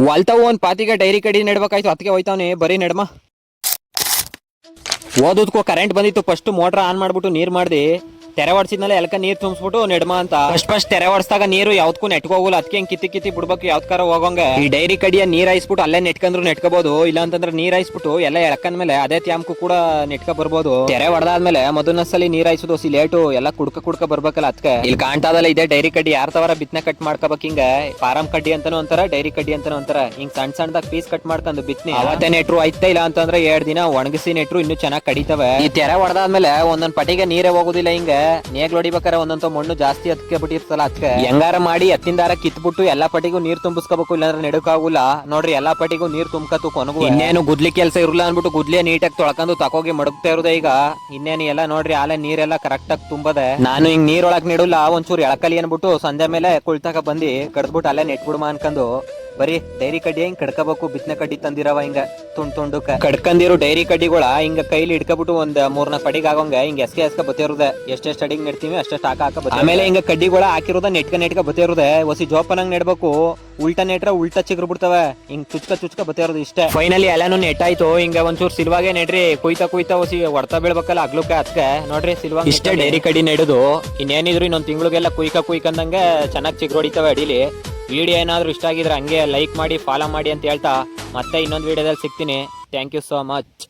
ವಾಲ್ತಾವು ಒಂದ್ ಪಾತಿಗೆ ಡೈರಿ ಕಡಿ ನೆಡ್ಬೇಕಾಯ್ತು, ಅದಕ್ಕೆ ಹೋಯ್ತಾವನೆ ಬರೀ ನೆಡ್ಮ. ಓದೋದ್ಕೋ ಕರೆಂಟ್ ಬಂದಿತ್ತು, ಫಸ್ಟ್ ಮೋಟರ್ ಆನ್ ಮಾಡ್ಬಿಟ್ಟು ನೀರ್ ಮಾಡ್ದಿ, ತೆರೆ ಹೊಡ್ಸಿದ್ಮೇಲೆ ಎಲ್ಕ ನೀರ್ ತುಂಬಿಸ್ಬಿಟ್ಟು ನೆಡ್ಮ ಅಂತ. ಫಸ್ಟ್ ತೆರೆ ಹೊಡ್ಸ್ದಾಗ ನೀರು ಯಾವ್ದಕ್ಕೂ ನೆಟ್ಕೋಗಲ್ಲ, ಅದಕ್ಕೆ ಹಿಂಗ್ ಕಿತ್ತಿ ಕಿತ್ತಿ ಬಿಡ್ಬೇಕು ಯಾವ್ದಕ್ಕಾರ ಹೋಗಂಗ. ಈ ಡೈರಿ ಕಡಿಯ ನೀರ್ ಹಾಯಿಸ್ಬಿಟ್ಟು ಅಲ್ಲೇ ನೆಟ್ಕಂದ್ರು ನೆಟ್ಕೋಬಹುದು, ಇಲ್ಲ ಅಂತಂದ್ರೆ ನೀರ್ ಹಾಯಿಸ್ಬಿಟ್ಟು ಎಲ್ಲ ಎಳ್ಕಂದ್ಮೇಲೆ ಅದೇ ತ್ಯಾಮ್ಕು ಕೂಡ ನೆಟ್ಕ ಬರ್ಬೋದು. ತೆರೆ ಹೊಡೆದಾದ್ಮೇಲೆ ಮೊದಲನೇ ಸಲ ನೀರ್ ಹಾಯಿಸೋದು ಲೇಟು, ಎಲ್ಲ ಕುಡ್ಕ ಬರ್ಬೇಕಲ್ಲ ಅದಕ್ಕೆ. ಇಲ್ಲಿ ಕಾಣ್ತಾದಲ್ಲ ಇದೇ ಡೈರಿ ಕಡ್ಡಿ, ಯಾರ ತವರ ಬಿತ್ನೆ ಕಟ್ ಮಾಡ್ಕೋಬೇಕು. ಹಿಂಗ ಫಾರಂ ಕಡ್ಡಿ ಅಂತಾನು ಅಂತಾರ, ಡೈರಿ ಕಡ್ಡಿ ಅಂತಾನು ಅಂತಾರ. ಹಿಂಗ್ ಸಣ್ಣ ಸಣ್ಣದಾಗ ಪೀಸ್ ಕಟ್ ಮಾಡ್ಕೊಂಡು ಬಿತ್ನಿ ಅವತ್ತೇ ನೆಟ್ರು ಆಯ್ತಾ, ಇಲ್ಲ ಅಂತಂದ್ರೆ 2 ದಿನ ಒಣಗಿಸಿ ನೆಟ್ರು ಇನ್ನು ಚೆನ್ನಾಗಿ ಕಡಿತವೆ. ಈ ತೆರೆ ಹೊಡೆದಾದ್ಮೇಲೆ ಒಂದೊಂದ್ ಪಟಿಗೆ ನೀರೇ ಹೋಗುದಿಲ್ಲ, ಹಿಂಗ ನೇಗ್ಲು ಹೊಡಿಬೇಕಾರೆ ಒಂದೊಂದು ಮಣ್ಣು ಜಾಸ್ತಿ ಹತ್ಕೆ ಬಿಟ್ಟಿರ್ತಲ್ಲ, ಅದಕ್ಕೆ ಹೆಂಗಾರ ಮಾಡಿ ಎತ್ತಿಂದಾರ ಕಿತ್ಬಿಟ್ಟು ಎಲ್ಲಾ ಪಟಿಗೂ ನೀರ್ ತುಂಬಿಸ್ಕೋಬೇಕು, ಇಲ್ಲಾಂದ್ರೆ ನೆಡಕಾಗುಲ್ಲ. ನೋಡ್ರಿ ಎಲ್ಲಾ ಪಟಿಗೂ ನೀರ್ ತುಂಬಕತ್ತು ಕೊನಗು. ಇನ್ನೇನು ಗುದ್ಲಿ ಕೆಲಸ ಇರಲ್ಲ ಅನ್ಬಿಟ್ಟು ಗುದ್ಲಿಯ ನೀಟಾಗಿ ತೊಳ್ಕೊಂಡು ತಕೋಗಿ ಮಡಗ್ತಾ ಇರೋದೇ ಈಗ. ಇನ್ನೇನು ಎಲ್ಲ ನೋಡ್ರಿ ಆಲೆ ನೀರೆಲ್ಲ ಕರೆಕ್ಟ್ ಆಗಿ ತುಂಬದೆ. ನಾನು ಹಿಂಗ್ ನೀರ್ ಒಳಗ್ ನೆಡಲ್ಲ, ಒಂಚೂರು ಎಳಕಲಿ ಅನ್ಬಿಟ್ಟು ಸಂಜೆ ಮೇಲೆ ಕುಳ್ತಕ ಬಂದಿ ಕಡ್ದ್ಬಿಟ್ಟು ಅಲ್ಲೇ ನೆಟ್ಬಿಡ್ಮ ಅನ್ಕೊಂಡು ಬರೀ ಡೈರಿ ಕಡ್ಡಿ ಹಿಂಗ್ ಕಡ್ಕೋಬೇಕು. ಬಿತ್ನೆ ಕಡ್ಡಿ ತಂದಿರವ ಹಿಂಗ ತುಂಡು ಕಡ್ಕಂದಿರು ಡೈರಿ ಕಡ್ಡಿಗಳ ಹಿಂಗ ಕೈಲಿ ಇಟ್ಕೊಬಿಟ್ಟು ಒಂದ್ 3-4 ಪಡಿಗೆ ಆಗೋಂಗ ಹಿಂಗ ಎಸ್ಕ ಬತ್ತಿರೋದೆ. ಎಷ್ಟೆಷ್ಟು ಅಡಿಗೆ ನೆಡ್ತೀವಿ ಅಷ್ಟೆಷ್ಟು ಹಾಕ ಆಮೇಲೆ ಹಿಂಗ ಕಡ್ಡಿಗಳ ಹಾಕಿರೋದ ನೆಟ್ಕ ಬತ್ತಿರೋದೆ. ಹೊಸಿ ಜೋಪನಂಗ್ ನೆಡ್ಬೇಕು, ಉಲ್ಟಾ ನೆಟ್ರ ಉಲ್ಟಾ ಚಿಗ್ರು ಬಿಡ್ತವೆ, ಹಿಂಗ್ ಚುಚ್ಕ ಬತ್ತಿರೋದು ಇಷ್ಟೇ. ಫೈನಲಿ ಎಲ್ಲಾನು ನೆಟ್ಟಾಯ್ತು. ಹಿಂಗ ಒಂಚೂರು ಸಿಲ್ವಾಗೆ ನೆಡ್ರಿ, ಕುಯ್ತಾ ಹೊಸಿ ಹೊಡ್ತಾ ಬೀಳ್ಬೇಕಲ್ಲ ಅಗ್ಲುಕ, ಅದಕ್ಕೆ ನೋಡ್ರಿ ಸಿಲ್ವಾ ಇಷ್ಟೇ ಡೈರಿ ಕಡ್ಡಿ ನೆಡುದು. ಇನ್ನೇನಿದ್ರು ಇನ್ನೊಂದ್ ತಿಂಗಳಿಗೆಲ್ಲ ಕುಯ್ಕಂದಂಗೆ ಚೆನ್ನಾಗಿ ಚಿಗ್ರು ಹೊಡಿತವೆ ಅಡಿಲಿ. ವಿಡಿಯೋ ಏನಾದ್ರು ಇಷ್ಟ ಆಗಿದ್ರೆ ಹಂಗೆ ಲೈಕ್ ಮಾಡಿ, ಫಾಲೋ ಮಾಡಿ ಅಂತ ಹೇಳ್ತಾ ಮತ್ತೆ ಇನ್ನೊಂದು ವಿಡಿಯೋದಲ್ಲಿ ಸಿಗ್ತೀನಿ. Thank you so much.